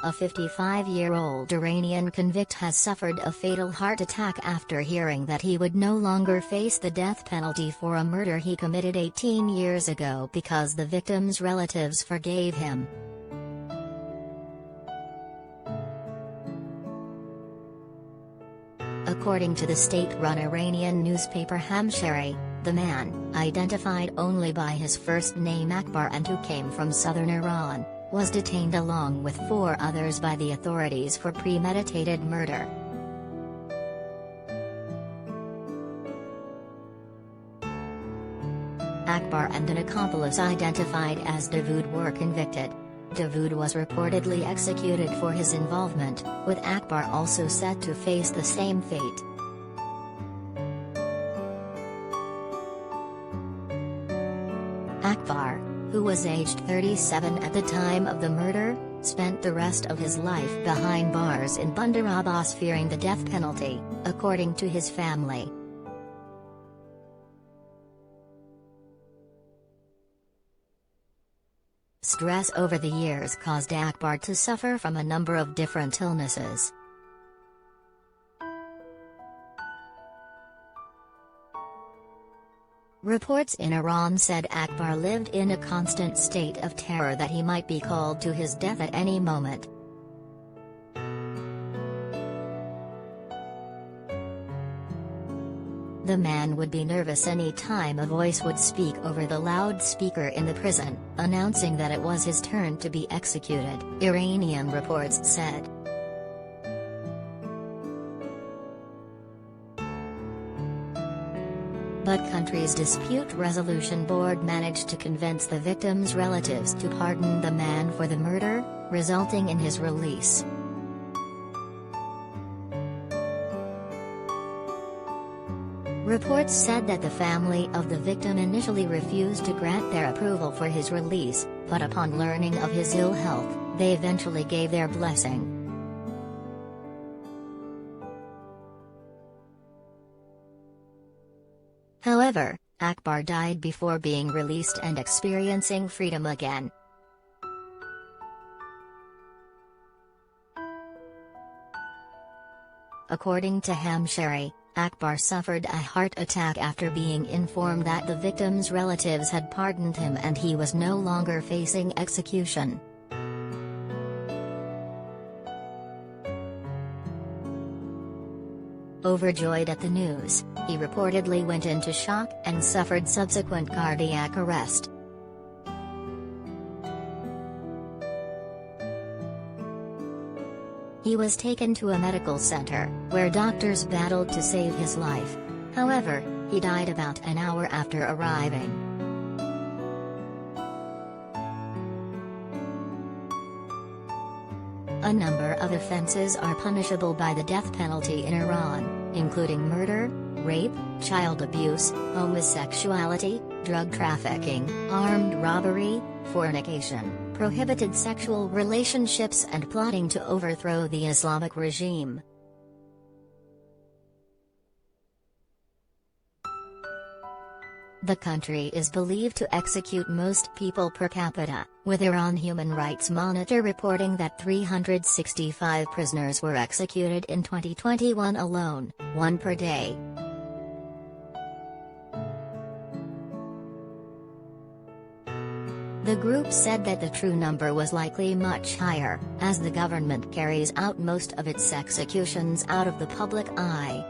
A 55-year-old Iranian convict has suffered a fatal heart attack after hearing that he would no longer face the death penalty for a murder he committed 18 years ago because the victim's relatives forgave him. According to the state-run Iranian newspaper Hamshahri, the man, identified only by his first name Akbar and who came from southern Iran, was detained along with 4 others by the authorities for premeditated murder. Akbar and an accomplice identified as Davood were convicted. Davood was reportedly executed for his involvement, with Akbar also set to face the same fate. Akbar, who was aged 37 at the time of the murder, spent the rest of his life behind bars in Bandar Abbas fearing the death penalty, according to his family. Stress over the years caused Akbar to suffer from a number of different illnesses. Reports in Iran said Akbar lived in a constant state of terror that he might be called to his death at any moment. The man would be nervous any time a voice would speak over the loudspeaker in the prison, announcing that it was his turn to be executed, Iranian reports said. But country's dispute resolution board managed to convince the victim's relatives to pardon the man for the murder, resulting in his release. Reports said that the family of the victim initially refused to grant their approval for his release, but upon learning of his ill health, they eventually gave their blessing. However, Akbar died before being released and experiencing freedom again. According to Hamshahri, Akbar suffered a heart attack after being informed that the victim's relatives had pardoned him and he was no longer facing execution. Overjoyed at the news, he reportedly went into shock and suffered subsequent cardiac arrest. He was taken to a medical center, where doctors battled to save his life. However, he died about an hour after arriving. A number of offenses are punishable by the death penalty in Iran, including murder, rape, child abuse, homosexuality, drug trafficking, armed robbery, fornication, prohibited sexual relationships and plotting to overthrow the Islamic regime. The country is believed to execute most people per capita, with Iran Human Rights Monitor reporting that 365 prisoners were executed in 2021 alone, 1 per day. The group said that the true number was likely much higher, as the government carries out most of its executions out of the public eye.